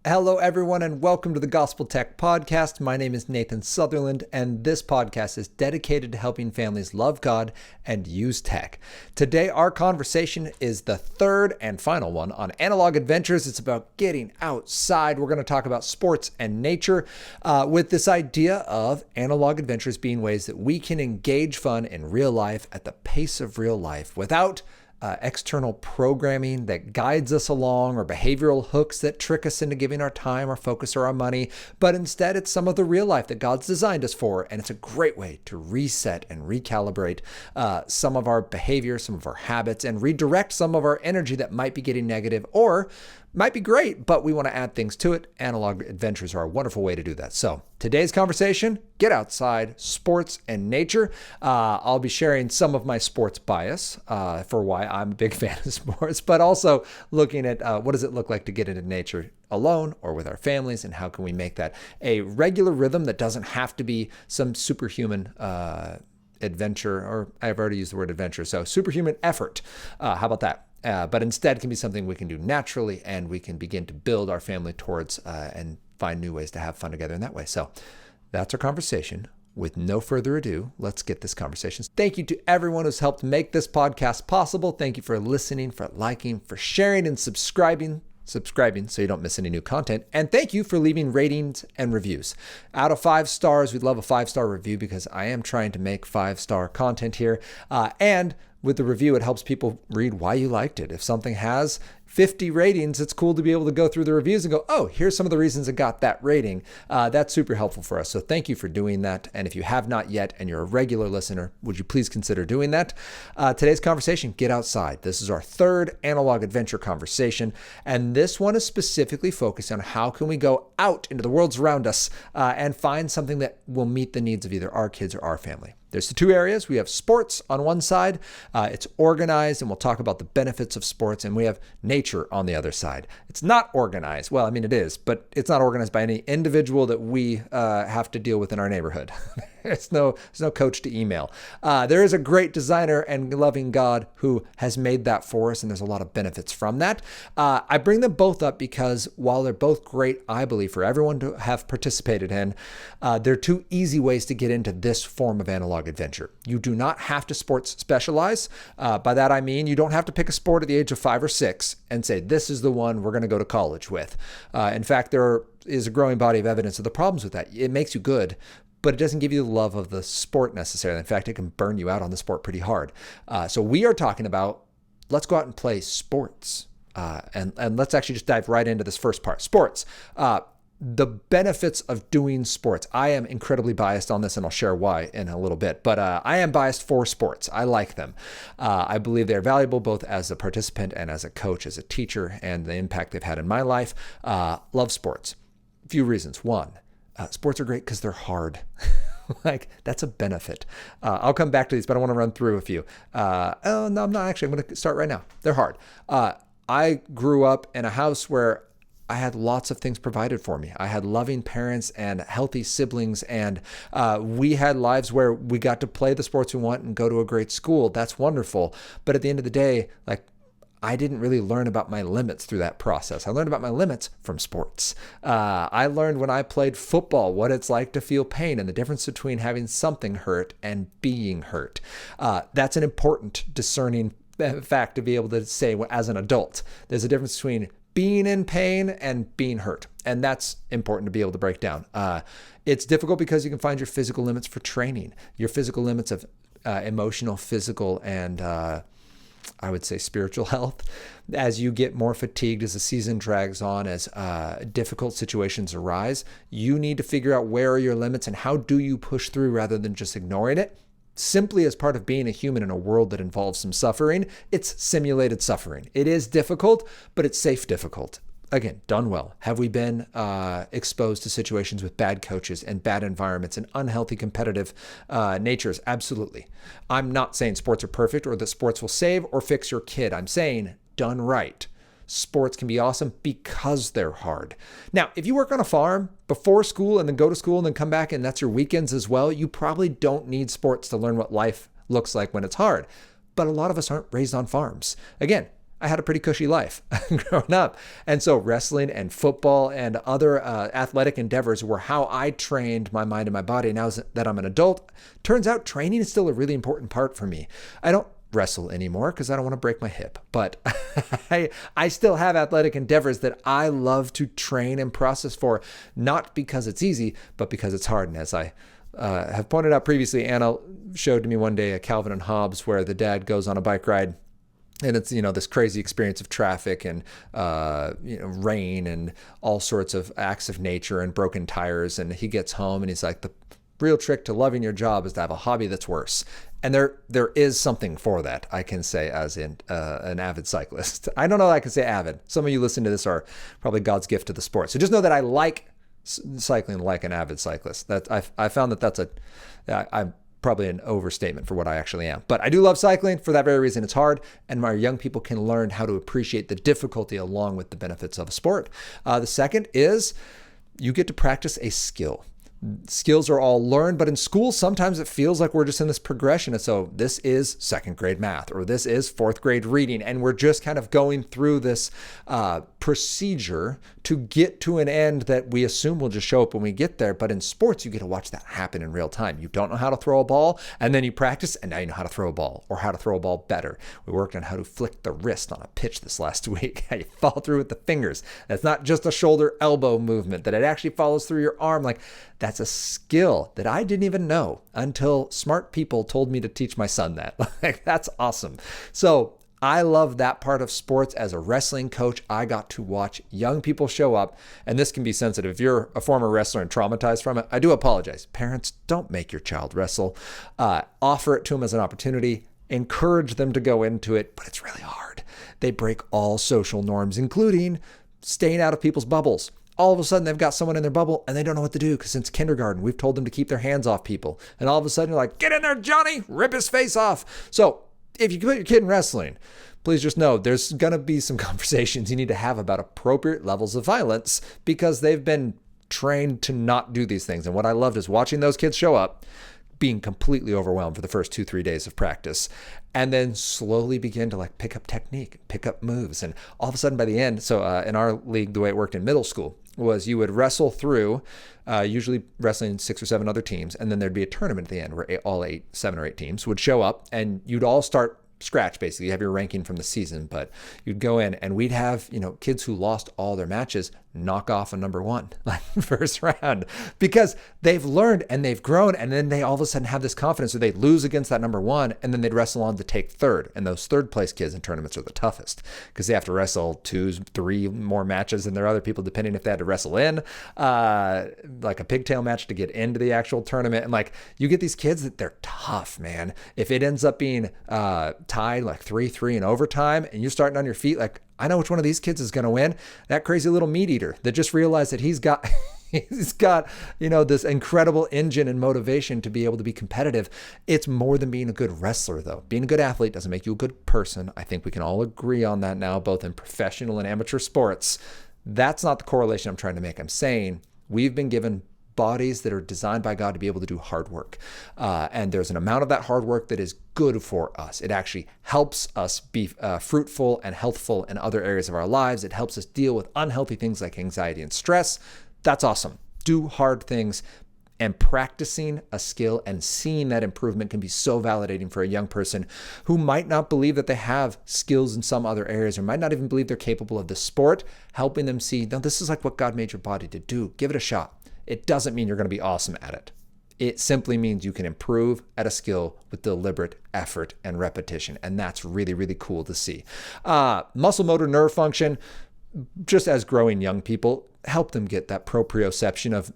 Hello, everyone, and welcome to the Gospel Tech Podcast. My name is Nathan Sutherland, and this podcast is dedicated to helping families love God and use tech. Today, our conversation is the third and final one on analog adventures. It's about getting outside. We're going to talk about sports and nature with this idea of analog adventures being ways that we can engage fun in real life at the pace of real life without external programming that guides us along or behavioral hooks that trick us into giving our time, our focus, or our money. But instead, it's some of the real life that God's designed us for. And it's a great way to reset and recalibrate some of our behavior, some of our habits, and redirect some of our energy that might be getting negative or might be great, but we want to add things to it. Analog adventures are a wonderful way to do that. So today's conversation, get outside, sports, and nature. I'll be sharing some of my sports bias for why I'm a big fan of sports, but also looking at what does it look like to get into nature alone or with our families, and how can we make that a regular rhythm that doesn't have to be some superhuman adventure, or I've already used the word adventure, so superhuman effort. How about that? But instead can be something we can do naturally, and we can begin to build our family towards and find new ways to have fun together in that way. So that's our conversation. With no further ado, let's get this conversation. Thank you to everyone who's helped make this podcast possible. Thank you for listening, for liking, for sharing, and subscribing so you don't miss any new content. And thank you for leaving ratings and reviews. Out of 5 stars, we'd love a 5-star review because I am trying to make 5-star content here. And with the review, it helps people read why you liked it. If something has 50 ratings, it's cool to be able to go through the reviews and go, oh, here's some of the reasons it got that rating. That's super helpful for us. So thank you for doing that. And if you have not yet and you're a regular listener, would you please consider doing that? Today's conversation, get outside. This is our third analog adventure conversation. And this one is specifically focused on how can we go out into the worlds around us and find something that will meet the needs of either our kids or our family. There's the two areas. We have sports on one side. It's organized, and we'll talk about the benefits of sports. And we have nature on the other side. It's not organized. Well, I mean, it is, but it's not organized by any individual that we have to deal with in our neighborhood. There's no coach to email. There is a great designer and loving God who has made that for us, and there's a lot of benefits from that. I bring them both up because while they're both great, I believe, for everyone to have participated in, they're two easy ways to get into this form of analog adventure. You do not have to sports specialize. By that I mean you don't have to pick a sport at the age of 5 or 6 and say, this is the one we're going to go to college with. In fact, there is a growing body of evidence of the problems with that. It makes you good, but it doesn't give you the love of the sport necessarily. In fact, it can burn you out on the sport pretty hard. So we are talking about, let's go out and play sports. And let's actually just dive right into this first part. Sports. The benefits of doing sports. I am incredibly biased on this, and I'll share why in a little bit, but I am biased for sports. I like them. I believe they're valuable both as a participant and as a coach, as a teacher, and the impact they've had in my life. Love sports. A few reasons. One, sports are great because they're hard. Like, that's a benefit. I'll come back to these, but I want to run through a few. No, I'm not actually. I'm going to start right now. They're hard. I grew up in a house where I had lots of things provided for me. I had loving parents and healthy siblings, and we had lives where we got to play the sports we want and go to a great school. That's wonderful. But at the end of the day, I didn't really learn about my limits through that process. I learned about my limits from sports. I learned when I played football what it's like to feel pain and the difference between having something hurt and being hurt. That's an important discerning fact to be able to say as an adult. There's a difference between being in pain and being hurt. And that's important to be able to break down. It's difficult because you can find your physical limits for training, your physical limits of emotional, physical, and I would say spiritual health. As you get more fatigued, as the season drags on, as difficult situations arise, you need to figure out where are your limits and how do you push through rather than just ignoring it. Simply as part of being a human in a world that involves some suffering, it's simulated suffering. It is difficult, but it's safe difficult. Again, done well. Have we been exposed to situations with bad coaches and bad environments and unhealthy competitive natures? Absolutely. I'm not saying sports are perfect or that sports will save or fix your kid. I'm saying done right. Sports can be awesome because they're hard. Now, if you work on a farm before school and then go to school and then come back and that's your weekends as well, you probably don't need sports to learn what life looks like when it's hard. But a lot of us aren't raised on farms. Again, I had a pretty cushy life growing up. And so wrestling and football and other athletic endeavors were how I trained my mind and my body. Now that I'm an adult, turns out training is still a really important part for me. I don't wrestle anymore because I don't want to break my hip, but I still have athletic endeavors that I love to train and process for, not because it's easy, but because it's hard. And as I have pointed out previously, Anna showed to me one day a Calvin and Hobbes where the dad goes on a bike ride. And it's, this crazy experience of traffic and, rain and all sorts of acts of nature and broken tires. And he gets home and he's like, the real trick to loving your job is to have a hobby that's worse. And there is something for that, I can say, as an avid cyclist. I don't know that I can say avid. Some of you listening to this are probably God's gift to the sport. So just know that I like cycling like an avid cyclist. That I found that's I'm probably an overstatement for what I actually am. But I do love cycling for that very reason. It's hard, and my young people can learn how to appreciate the difficulty along with the benefits of a sport. The second is you get to practice a skill. Skills are all learned, but in school, sometimes it feels like we're just in this progression. And so this is second grade math, or this is fourth grade reading. And we're just kind of going through this procedure to get to an end that we assume will just show up when we get there. But in sports, you get to watch that happen in real time. You don't know how to throw a ball, and then you practice, and now you know how to throw a ball, or how to throw a ball better. We worked on how to flick the wrist on a pitch this last week. How you follow through with the fingers. That's not just a shoulder elbow movement, that it actually follows through your arm. Like, that's a skill that I didn't even know until smart people told me to teach my son that. Like, that's awesome. So I love that part of sports. As a wrestling coach, I got to watch young people show up, and this can be sensitive. If you're a former wrestler and traumatized from it, I do apologize. Parents, don't make your child wrestle. Offer it to them as an opportunity. Encourage them to go into it, but it's really hard. They break all social norms, including staying out of people's bubbles. All of a sudden, they've got someone in their bubble and they don't know what to do because since kindergarten, we've told them to keep their hands off people. And all of a sudden, you're like, get in there, Johnny, rip his face off. So if you put your kid in wrestling, please just know there's going to be some conversations you need to have about appropriate levels of violence because they've been trained to not do these things. And what I loved is watching those kids show up, being completely overwhelmed for the first 2-3 days of practice, and then slowly begin to pick up technique, pick up moves. And all of a sudden by the end, so in our league, the way it worked in middle school was you would wrestle through, usually wrestling 6 or 7 other teams, and then there'd be a tournament at the end where 7 or 8 teams would show up, and you'd all start scratch, basically. You have your ranking from the season, but you'd go in and we'd have, kids who lost all their matches knock off a number 1, first round, because they've learned and they've grown. And then they all of a sudden have this confidence that they'd lose against that number 1, and then they'd wrestle on to take third. And those third place kids in tournaments are the toughest because they have to wrestle 2-3 more matches than their other people, depending if they had to wrestle in like a pigtail match to get into the actual tournament. And you get these kids that they're tough, man. If it ends up being tied 3-3 in overtime and you're starting on your feet, I know which one of these kids is going to win. That crazy little meat eater that just realized that he's got this incredible engine and motivation to be able to be competitive. It's more than being a good wrestler, though. Being a good athlete doesn't make you a good person. I think we can all agree on that now, both in professional and amateur sports. That's not the correlation I'm trying to make. I'm saying we've been given bodies that are designed by God to be able to do hard work. And there's an amount of that hard work that is good for us. It actually helps us be fruitful and healthful in other areas of our lives. It helps us deal with unhealthy things like anxiety and stress. That's awesome. Do hard things, and practicing a skill and seeing that improvement can be so validating for a young person who might not believe that they have skills in some other areas or might not even believe they're capable of the sport, helping them see, no, this is what God made your body to do. Give it a shot. It doesn't mean you're going to be awesome at it. It simply means you can improve at a skill with deliberate effort and repetition. And that's really, really cool to see. Muscle, motor, nerve function, just as growing young people, help them get that proprioception of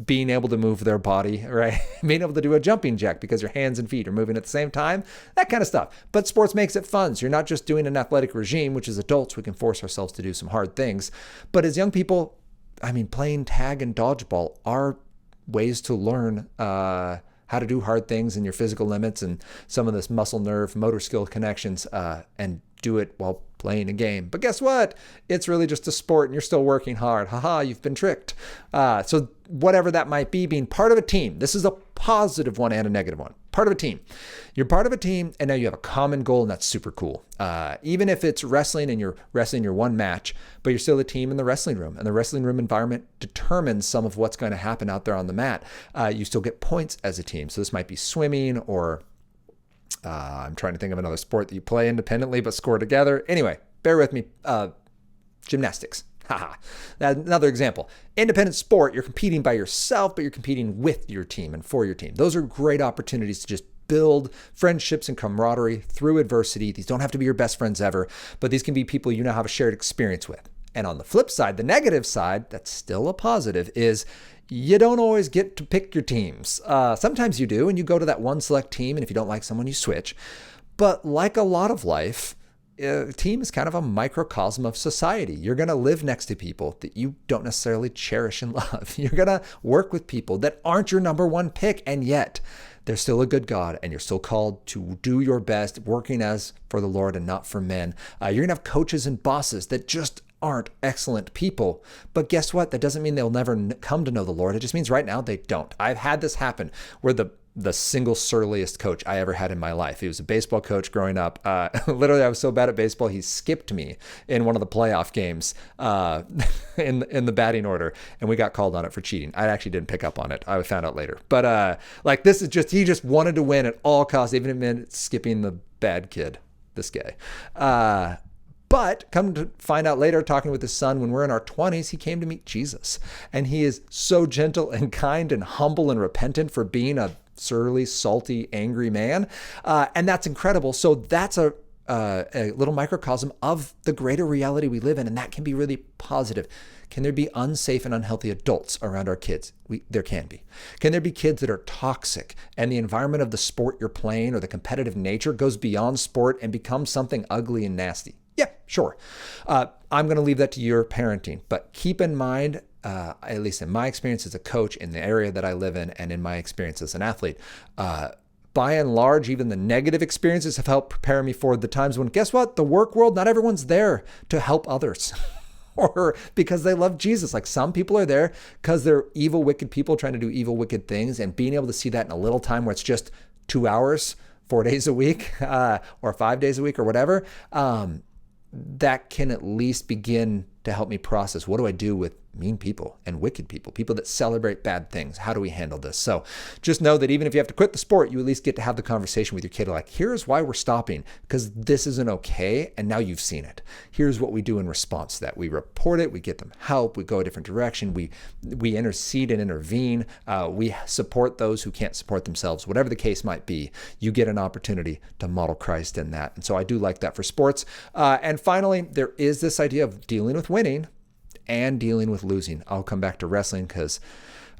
being able to move their body, right? Being able to do a jumping jack because your hands and feet are moving at the same time, that kind of stuff. But sports makes it fun. So you're not just doing an athletic regime, which as adults, we can force ourselves to do some hard things. But as young people, playing tag and dodgeball are ways to learn how to do hard things in your physical limits and some of this muscle, nerve, motor skill connections, and do it while playing a game. But guess what? It's really just a sport and you're still working hard. Haha, you've been tricked. So whatever that might be, being part of a team, this is a positive one and a negative one. part of a team. You're part of a team, and now you have a common goal, and that's super cool. Even if it's wrestling and you're wrestling your one match, but you're still a team in the wrestling room, and the wrestling room environment determines some of what's going to happen out there on the mat. You still get points as a team. So this might be swimming, or I'm trying to think of another sport that you play independently but score together. Anyway, bear with me. Gymnastics. Another example. Independent sport, you're competing by yourself, but you're competing with your team and for your team. Those are great opportunities to just build friendships and camaraderie through adversity. These don't have to be your best friends ever, but these can be people you now have a shared experience with. And on the flip side, the negative side, that's still a positive, is you don't always get to pick your teams. Sometimes you do, and you go to that one select team, and if you don't like someone, you switch. But like a lot of life, a team is kind of a microcosm of society. You're going to live next to people that you don't necessarily cherish and love. You're going to work with people that aren't your number one pick, and yet they're still a good God, and you're still called to do your best, working as for the Lord and not for men. You're going to have coaches and bosses that just aren't excellent people. But guess what? That doesn't mean they'll never come to know the Lord. It just means right now they don't. I've had this happen where the single surliest coach I ever had in my life. He was a baseball coach growing up. Literally, I was so bad at baseball, he skipped me in one of the playoff games in the batting order, and we got called on it for cheating. I actually didn't pick up on it. I found out later. But this is just, he just wanted to win at all costs, even if it meant skipping the bad kid, this guy. But come to find out later, talking with his son, when we're in our 20s, he came to meet Jesus. And he is so gentle and kind and humble and repentant for being a surly, salty, angry man. And that's incredible. So that's a little microcosm of the greater reality we live in. And that can be really positive. Can there be unsafe and unhealthy adults around our kids? There can be. Can there be kids that are toxic and the environment of the sport you're playing or the competitive nature goes beyond sport and becomes something ugly and nasty? Yeah, sure. I'm going to leave that to your parenting, but keep in mind, at least in my experience as a coach in the area that I live in and in my experience as an athlete, by and large, even the negative experiences have helped prepare me for the times when, guess what? The work world, not everyone's there to help others or because they love Jesus. Like some people are there because they're evil, wicked people trying to do evil, wicked things, and being able to see that in a little time where it's just 2 hours, 4 days a week, or 5 days a week or whatever, that can at least begin to help me process, what do I do with mean people and wicked people, people that celebrate bad things? How do we handle this? So just know that even if you have to quit the sport, you at least get to have the conversation with your kid, like, here's why we're stopping, because this isn't okay. And now you've seen it. Here's what we do in response to that. We report it, we get them help, we go a different direction, we intercede and intervene, we support those who can't support themselves, whatever the case might be. You get an opportunity to model Christ in that. And so I do like that for sports. And finally, there is this idea of dealing with winning and dealing with losing. I'll come back to wrestling because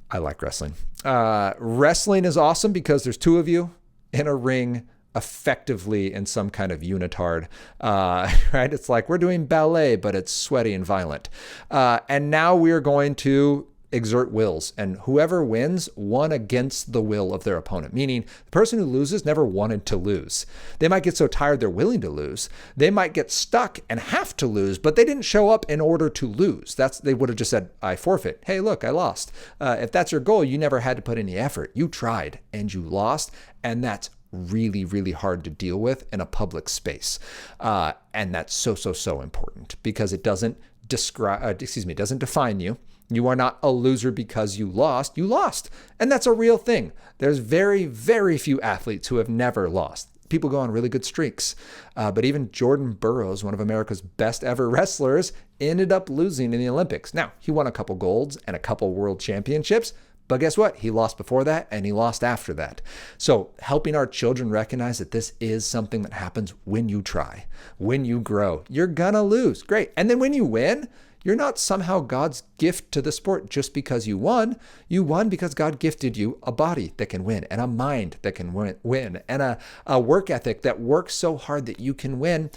I like wrestling. Wrestling is awesome because there's two of you in a ring effectively in some kind of unitard, right? It's like we're doing ballet, but it's sweaty and violent. And now we're going to exert wills, and whoever wins won against the will of their opponent, meaning the person who loses never wanted to lose. They might get so tired they're willing to lose. They might get stuck and have to lose, but they didn't show up in order to lose. They would have just said, I forfeit. Hey, look, I lost. If that's your goal, you never had to put any effort. You tried and you lost, and that's really, really hard to deal with in a public space. And that's so important because it doesn't doesn't define you. You are not a loser because you lost. You lost. And that's a real thing. There's very, very few athletes who have never lost. People go on really good streaks. But even Jordan Burroughs, one of America's best ever wrestlers, ended up losing in the Olympics. Now, he won a couple golds and a couple world championships. But guess what? He lost before that and he lost after that. So helping our children recognize that this is something that happens when you try, when you grow. You're gonna lose. Great. And then when you win, you're not somehow God's gift to the sport just because you won. You won because God gifted you a body that can win and a mind that can win and a work ethic that works so hard that you can win.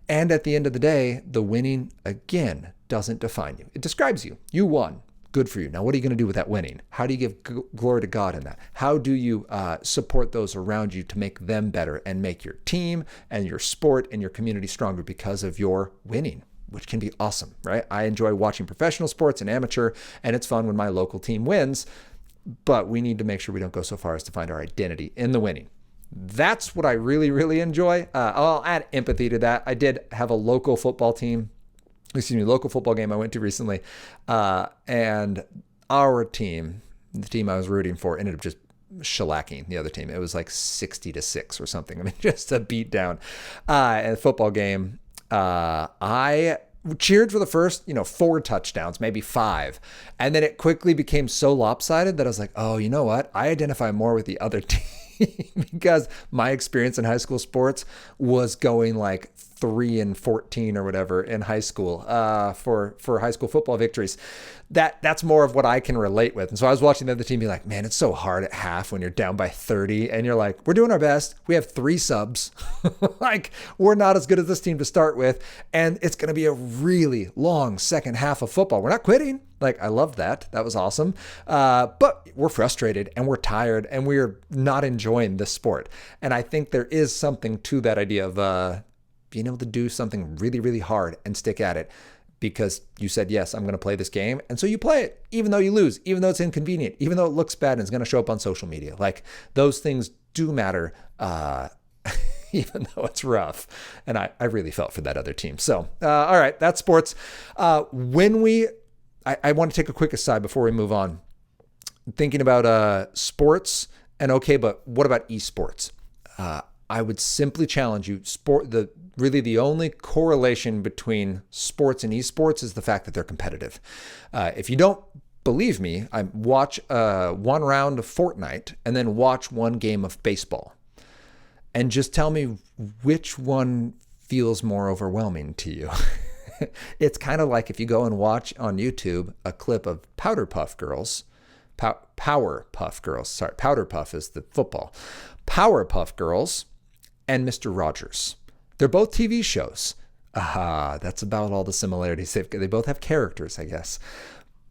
And at the end of the day, the winning, again, doesn't define you. It describes you. You won. Good for you. Now, what are you going to do with that winning? How do you give glory to God in that? How do you support those around you to make them better and make your team and your sport and your community stronger because of your winning? Which can be awesome, right? I enjoy watching professional sports and amateur, and it's fun when my local team wins. but we need to make sure we don't go so far as to find our identity in the winning. That's what I really, really enjoy. I'll add empathy to that. I did have a local football game I went to recently. And our team, the team I was rooting for, ended up just shellacking the other team. It was like 60-6 or something. I mean, just a beat down. In a football game, I cheered for the first, 4 touchdowns, maybe 5. And then it quickly became so lopsided that I was like, oh, you know what? I identify more with the other team because my experience in high school sports was going like 3-14 or whatever in high school for high school football victories. That's more of what I can relate with. And so I was watching the other team be like, man, it's so hard at half when you're down by 30 and you're like, we're doing our best. We have 3 subs. Like, we're not as good as this team to start with. And it's going to be a really long second half of football. We're not quitting. Like, I loved that. That was awesome. But we're frustrated and we're tired and we're not enjoying this sport. And I think there is something to that idea of being able to do something really, really hard and stick at it because you said, yes, I'm going to play this game. And so you play it, even though you lose, even though it's inconvenient, even though it looks bad and it's going to show up on social media. Like, those things do matter, even though it's rough. And I really felt for that other team. So, all right, that's sports. I want to take a quick aside before we move on. Thinking about sports and okay, but what about esports? I would simply challenge you. Really the only correlation between sports and esports is the fact that they're competitive. If you don't believe me, I watch 1 round of Fortnite and then watch 1 game of baseball, and just tell me which one feels more overwhelming to you. It's kind of like if you go and watch on YouTube a clip of Powerpuff Girls. Sorry, Powderpuff is the football. Powerpuff Girls and Mr. Rogers. They're both TV shows. That's about all the similarities. They both have characters, I guess.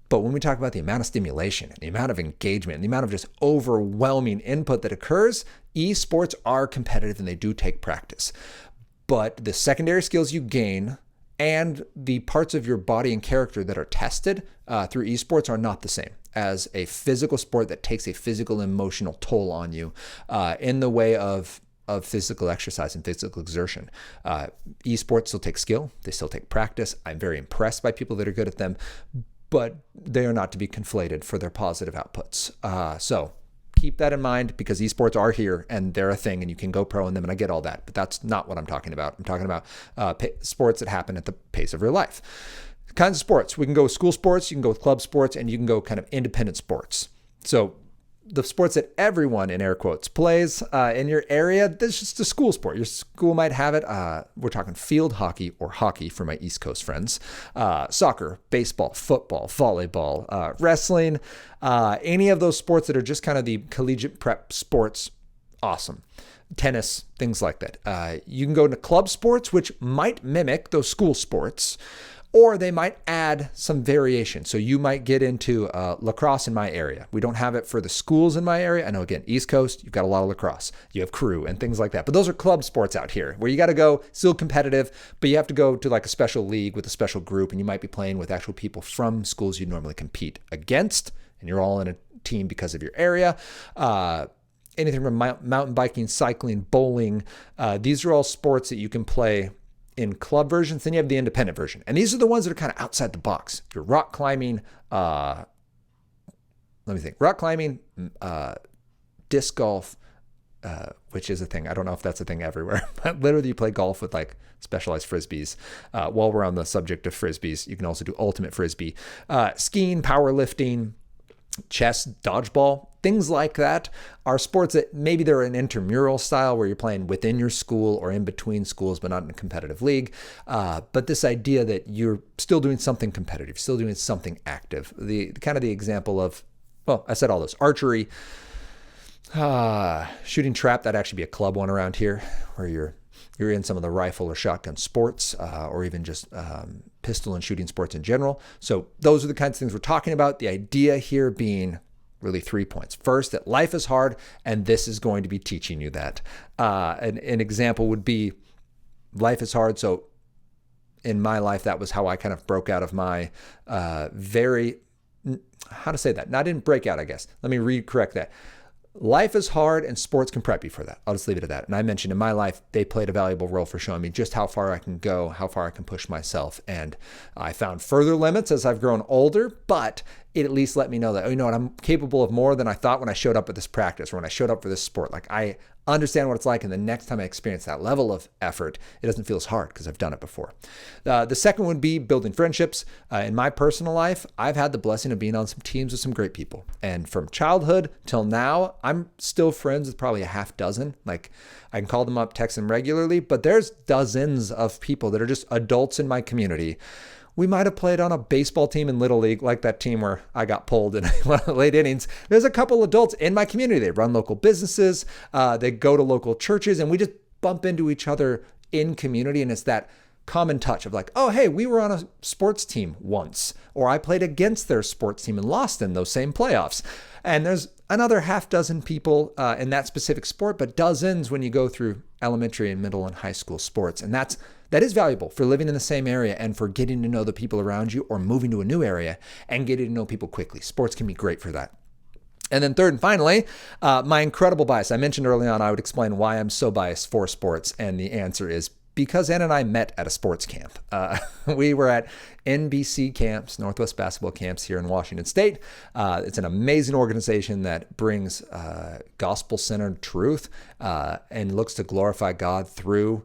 But when we talk about the amount of stimulation, the amount of engagement, the amount of just overwhelming input that occurs, esports are competitive and they do take practice. But the secondary skills you gain and the parts of your body and character that are tested through esports are not the same as a physical sport that takes a physical, emotional toll on you in the way of physical exercise and physical exertion. Esports still take skill. They still take practice. I'm very impressed by people that are good at them, but they are not to be conflated for their positive outputs. So keep that in mind because esports are here and they're a thing and you can go pro in them, and I get all that, but that's not what I'm talking about. I'm talking about sports that happen at the pace of your life. Kinds of sports. We can go with school sports, you can go with club sports, and you can go kind of independent sports. So the sports that everyone, in air quotes, plays in your area, this is just a school sport. Your school might have it. We're talking field hockey or hockey for my East Coast friends. Soccer, baseball, football, volleyball, wrestling, any of those sports that are just kind of the collegiate prep sports, awesome. Tennis, things like that. You can go into club sports, which might mimic those school sports, or they might add some variation. So you might get into lacrosse in my area. We don't have it for the schools in my area. I know, again, East Coast, you've got a lot of lacrosse. You have crew and things like that. But those are club sports out here where you got to go, still competitive, but you have to go to like a special league with a special group, and you might be playing with actual people from schools you normally compete against, and you're all in a team because of your area. Anything from mountain biking, cycling, bowling. These are all sports that you can play in club versions. Then you have the independent version. And these are the ones that are kind of outside the box. Your rock climbing, rock climbing, disc golf, which is a thing. I don't know if that's a thing everywhere, but literally you play golf with like specialized Frisbees. While we're on the subject of Frisbees, you can also do ultimate Frisbee, skiing, powerlifting, chess, dodgeball, things like that are sports that maybe they're an intramural style where you're playing within your school or in between schools, but not in a competitive league. But this idea that you're still doing something competitive, still doing something active. The kind of the example of, well, I said all those: archery, shooting trap. That'd actually be a club one around here where you're in some of the rifle or shotgun sports, or even just pistol and shooting sports in general. So those are the kinds of things we're talking about. The idea here being really 3 points. First, that life is hard, and this is going to be teaching you that. An example would be life is hard. So in my life, that was how I kind of broke out of my very how to say that? Not in breakout, I guess. Let me recorrect that. Life is hard and sports can prep you for that. I'll just leave it at that. And I mentioned in my life, they played a valuable role for showing me just how far I can go, how far I can push myself. And I found further limits as I've grown older, but it at least let me know that, oh, you know what, I'm capable of more than I thought when I showed up at this practice or when I showed up for this sport. Like I understand what it's like. And the next time I experience that level of effort, it doesn't feel as hard because I've done it before. The second would be building friendships. In my personal life, I've had the blessing of being on some teams with some great people. And from childhood till now, I'm still friends with probably a half dozen. Like I can call them up, text them regularly, but there's dozens of people that are just adults in my community. We might have played on a baseball team in Little League, like that team where I got pulled in one of the late innings. There's a couple adults in my community. They run local businesses. They go to local churches, and we just bump into each other in community. And it's that common touch of like, oh, hey, we were on a sports team once, or I played against their sports team and lost in those same playoffs. And there's another half dozen people in that specific sport, but dozens when you go through elementary and middle and high school sports. And that is valuable for living in the same area and for getting to know the people around you or moving to a new area and getting to know people quickly. Sports can be great for that. And then third and finally, my incredible bias. I mentioned early on I would explain why I'm so biased for sports, and the answer is because Anna and I met at a sports camp. We were at NBC Camps, Northwest Basketball Camps here in Washington State. It's an amazing organization that brings gospel-centered truth and looks to glorify God through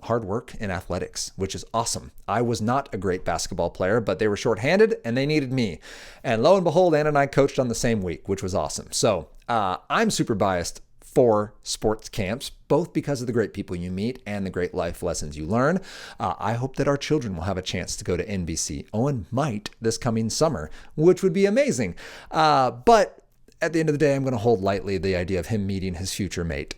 hard work in athletics, which is awesome. I was not a great basketball player, but they were shorthanded and they needed me. And lo and behold, Anna and I coached on the same week, which was awesome. So I'm super biased for sports camps, both because of the great people you meet and the great life lessons you learn. I hope that our children will have a chance to go to NBC. Owen might this coming summer, which would be amazing. But at the end of the day, I'm going to hold lightly the idea of him meeting his future mate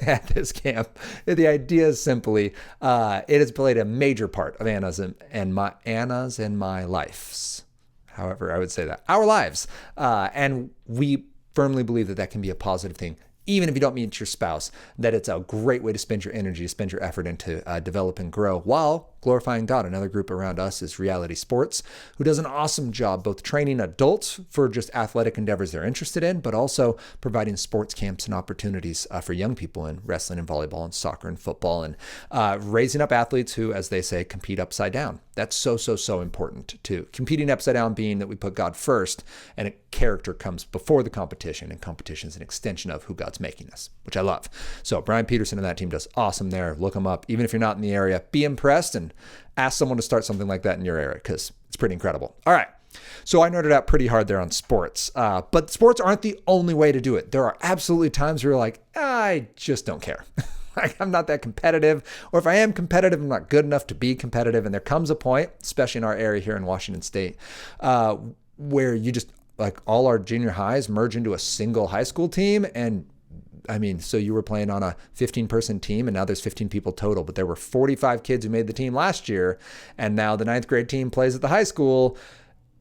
at this camp. The idea is simply, it has played a major part of Anna's and my lives. However, I would say that our lives, and we firmly believe that can be a positive thing. Even if you don't meet your spouse, that it's a great way to spend your energy, spend your effort into develop and grow while glorifying God. Another group around us is Reality Sports, who does an awesome job both training adults for just athletic endeavors they're interested in, but also providing sports camps and opportunities for young people in wrestling and volleyball and soccer and football, and raising up athletes who, as they say, compete upside down. That's so important too. Competing upside down being that we put God first, and a character comes before the competition, and competition is an extension of who God's making us, which I love. So Brian Peterson and that team does awesome there. Look them up. Even if you're not in the area, be impressed and ask someone to start something like that in your area because it's pretty incredible. All right. So I nerded out pretty hard there on sports, but sports aren't the only way to do it. There are absolutely times where you're like, I just don't care. Like, I'm not that competitive, or if I am competitive, I'm not good enough to be competitive. And there comes a point, especially in our area here in Washington State, where you just, like, all our junior highs merge into a single high school team. And I mean, so you were playing on a 15-person team, and now there's 15 people total, but there were 45 kids who made the team last year, and now the 9th grade team plays at the high school,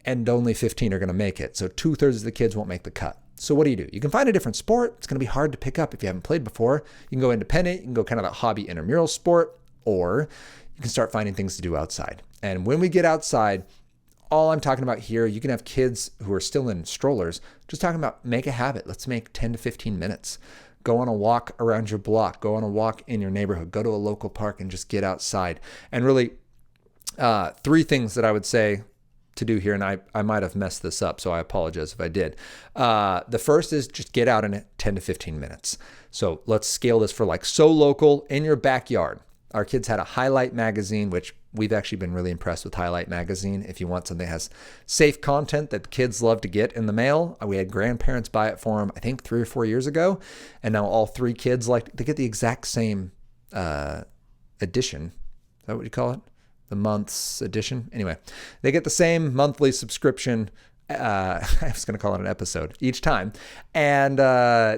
and only 15 are going to make it. So 2/3 of the kids won't make the cut. So what do? You can find a different sport. It's going to be hard to pick up if you haven't played before. You can go independent. You can go kind of that hobby intramural sport, or you can start finding things to do outside. And when we get outside, all I'm talking about here, you can have kids who are still in strollers, just talking about make a habit. Let's make 10 to 15 minutes. Go on a walk around your block. Go on a walk in your neighborhood. Go to a local park and just get outside. And really, 3 things that I would say to do here, and I might have messed this up, so I apologize if I did. The first is just get out in it 10 to 15 minutes. So let's scale this for like so local in your backyard. Our kids had a Highlight magazine, which we've actually been really impressed with Highlight magazine. If you want something that has safe content that kids love to get in the mail, we had grandparents buy it for them, I think 3 or 4 years ago. And now all 3 kids they get the exact same edition. Is that what you call it? The month's edition. Anyway, they get the same monthly subscription. I was going to call it an episode each time. And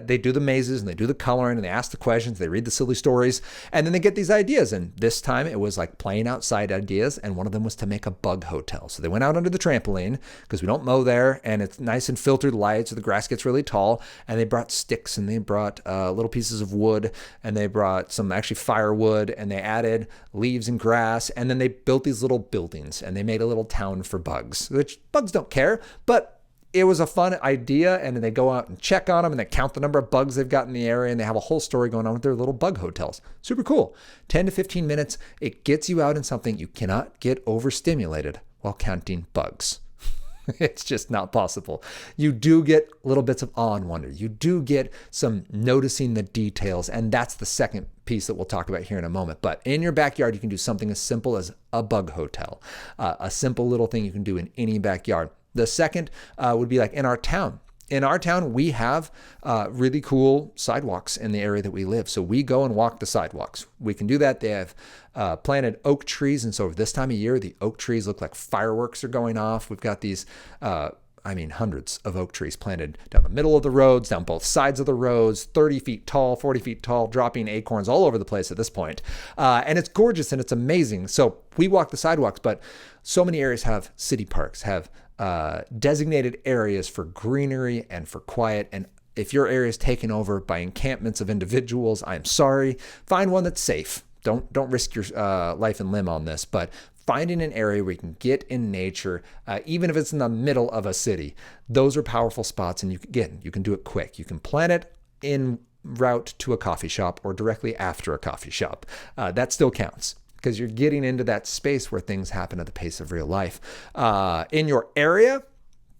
they do the mazes and they do the coloring and they ask the questions. They read the silly stories and then they get these ideas. And this time it was like playing outside ideas. And one of them was to make a bug hotel. So they went out under the trampoline because we don't mow there and it's nice and filtered light. So the grass gets really tall. And they brought sticks and they brought little pieces of wood and they brought some actually firewood and they added leaves and grass. And then they built these little buildings and they made a little town for bugs, which bugs don't care. But it was a fun idea, and they go out and check on them, and they count the number of bugs they've got in the area, and they have a whole story going on with their little bug hotels. Super cool. 10 to 15 minutes. It gets you out in something you cannot get overstimulated while counting bugs. It's just not possible. You do get little bits of awe and wonder. You do get some noticing the details, and that's the second piece that we'll talk about here in a moment. But in your backyard, you can do something as simple as a bug hotel, a simple little thing you can do in any backyard. The second would be like in our town. In our town, we have really cool sidewalks in the area that we live. So we go and walk the sidewalks. We can do that. They have planted oak trees. And so this time of year, the oak trees look like fireworks are going off. We've got these, hundreds of oak trees planted down the middle of the roads, down both sides of the roads, 30 feet tall, 40 feet tall, dropping acorns all over the place at this point. And it's gorgeous and it's amazing. So we walk the sidewalks, but so many areas have city parks, have designated areas for greenery and for quiet. And if your area is taken over by encampments of individuals, I'm sorry. Find one that's safe. Don't risk your life and limb on this, but finding an area where you can get in nature, even if it's in the middle of a city, those are powerful spots. And you can do it quick. You can plan it in route to a coffee shop or directly after a coffee shop. That still counts, because you're getting into that space where things happen at the pace of real life. In your area,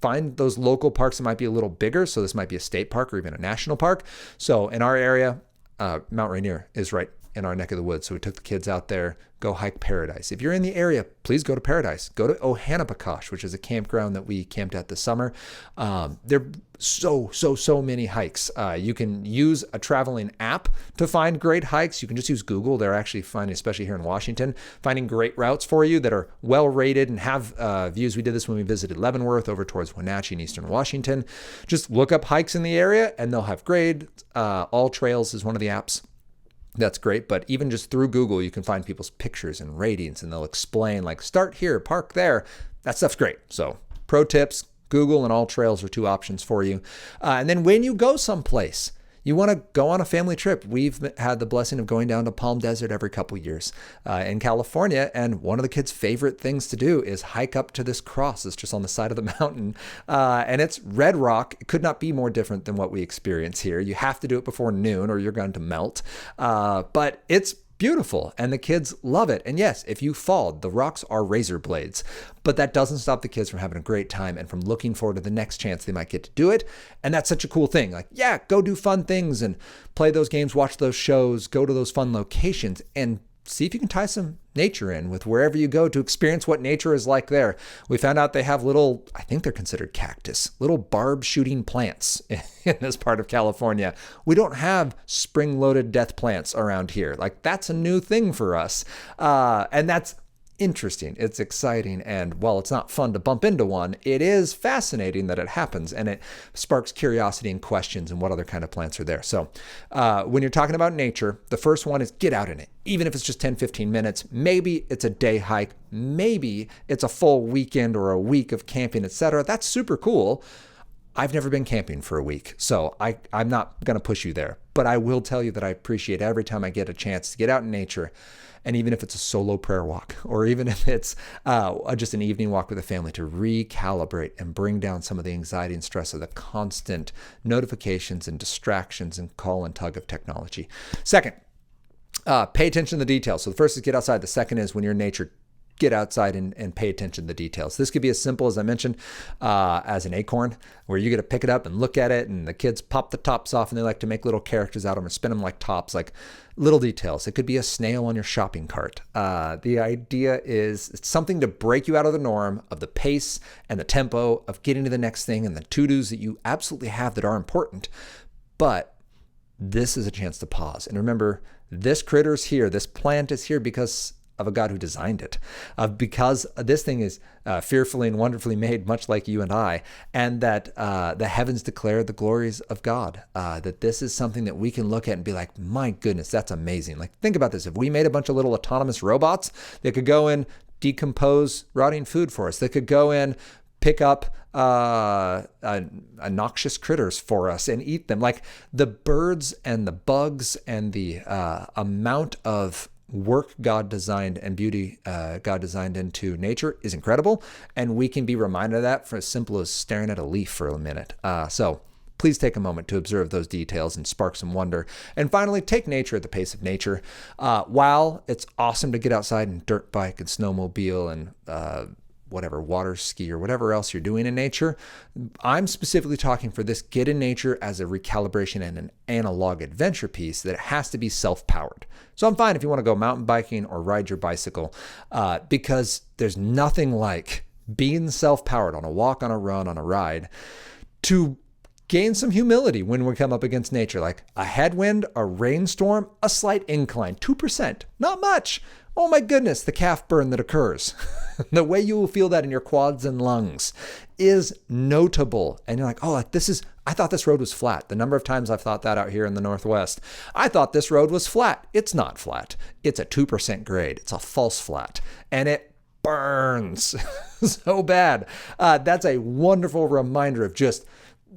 find those local parks that might be a little bigger. So this might be a state park or even a national park. So in our area, Mount Rainier is right in our neck of the woods. So we took the kids out there, go hike Paradise. If you're in the area, please go to Paradise. Go to Ohanabakosh, which is a campground that we camped at this summer. There are so many hikes. You can use a traveling app to find great hikes. You can just use Google. They're actually finding, especially here in Washington, finding great routes for you that are well rated and have views. We did this when we visited Leavenworth over towards Wenatchee in eastern Washington. Just look up hikes in the area and they'll have grades. All Trails is one of the apps. That's great. But even just through Google, you can find people's pictures and ratings, and they'll explain like start here, park there. That stuff's great. So pro tips, Google and All Trails are two options for you. And then when you go someplace, you want to go on a family trip. We've had the blessing of going down to Palm Desert every couple years in California. And one of the kids' favorite things to do is hike up to this cross that's just on the side of the mountain. And it's red rock. It could not be more different than what we experience here. You have to do it before noon or you're going to melt. But it's beautiful and the kids love it. And yes, if you fall, the rocks are razor blades, but that doesn't stop the kids from having a great time and from looking forward to the next chance they might get to do it. And that's such a cool thing. Like, yeah, go do fun things and play those games, watch those shows, go to those fun locations and see if you can tie some nature in with wherever you go to experience what nature is like there. We found out they have little, I think they're considered cactus, little barb shooting plants in this part of California. We don't have spring-loaded death plants around here. Like that's a new thing for us. And that's interesting. It's exciting. And while it's not fun to bump into one, it is fascinating that it happens and it sparks curiosity and questions and what other kind of plants are there. So when you're talking about nature, the first one is get out in it. Even if it's just 10, 15 minutes, maybe it's a day hike, maybe it's a full weekend or a week of camping, etc. That's super cool. I've never been camping for a week, so I'm not going to push you there. But I will tell you that I appreciate every time I get a chance to get out in nature. And even if it's a solo prayer walk, or even if it's just an evening walk with a family, to recalibrate and bring down some of the anxiety and stress of the constant notifications and distractions and call and tug of technology. Second, pay attention to the details. So the first is get outside. The second is when you're in nature, get outside and pay attention to the details. This could be as simple as I mentioned, as an acorn, where you get to pick it up and look at it, and the kids pop the tops off and they like to make little characters out of them or spin them like tops, like little details. It could be a snail on your shopping cart. The idea is it's something to break you out of the norm of the pace and the tempo of getting to the next thing and the to-dos that you absolutely have that are important. But this is a chance to pause. And remember, this critter's here, this plant is here because of a God who designed it, because this thing is fearfully and wonderfully made, much like you and I, and that the heavens declare the glories of God, that this is something that we can look at and be like, my goodness, that's amazing. Like, think about this. If we made a bunch of little autonomous robots that could go in, decompose rotting food for us, that could go in, pick up noxious critters for us and eat them, like the birds and the bugs and the amount of work God designed and beauty God designed into nature is incredible. And we can be reminded of that for as simple as staring at a leaf for a minute. So please take a moment to observe those details and spark some wonder. And finally, take nature at the pace of nature. While it's awesome to get outside and dirt bike and snowmobile and whatever, water ski or whatever else you're doing in nature, I'm specifically talking for this get in nature as a recalibration and an analog adventure piece that it has to be self-powered. So I'm fine if you want to go mountain biking or ride your bicycle, because there's nothing like being self-powered on a walk, on a run, on a ride to gain some humility when we come up against nature, like a headwind, a rainstorm, a slight incline, 2%, not much. Oh my goodness, the calf burn that occurs. The way you will feel that in your quads and lungs is notable. And you're like, oh, I thought this road was flat. The number of times I've thought that out here in the Northwest. I thought this road was flat. It's not flat. It's a 2% grade. It's a false flat. And it burns so bad. That's a wonderful reminder of just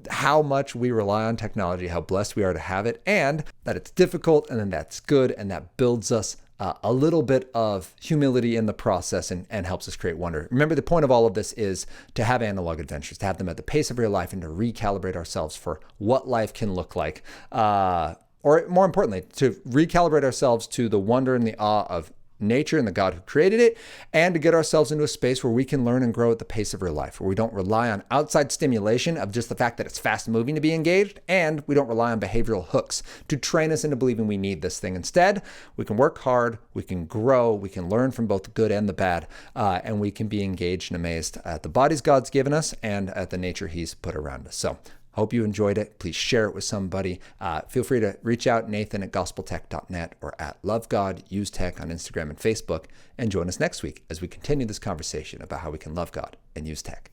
how much we rely on technology, how blessed we are to have it, and that it's difficult, and then that's good, and that builds us a little bit of humility in the process and helps us create wonder. Remember, the point of all of this is to have analog adventures, to have them at the pace of real life and to recalibrate ourselves for what life can look like. Or more importantly, to recalibrate ourselves to the wonder and the awe of nature and the God who created it, and to get ourselves into a space where we can learn and grow at the pace of real life, where we don't rely on outside stimulation of just the fact that it's fast moving to be engaged, and we don't rely on behavioral hooks to train us into believing we need this thing. Instead, we can work hard, we can grow, we can learn from both the good and the bad, and we can be engaged and amazed at the bodies God's given us and at the nature he's put around us. So hope you enjoyed it. Please share it with somebody. Feel free to reach out, Nathan at gospeltech.net or at lovegodusetech on Instagram and Facebook, and join us next week as we continue this conversation about how we can love God and use tech.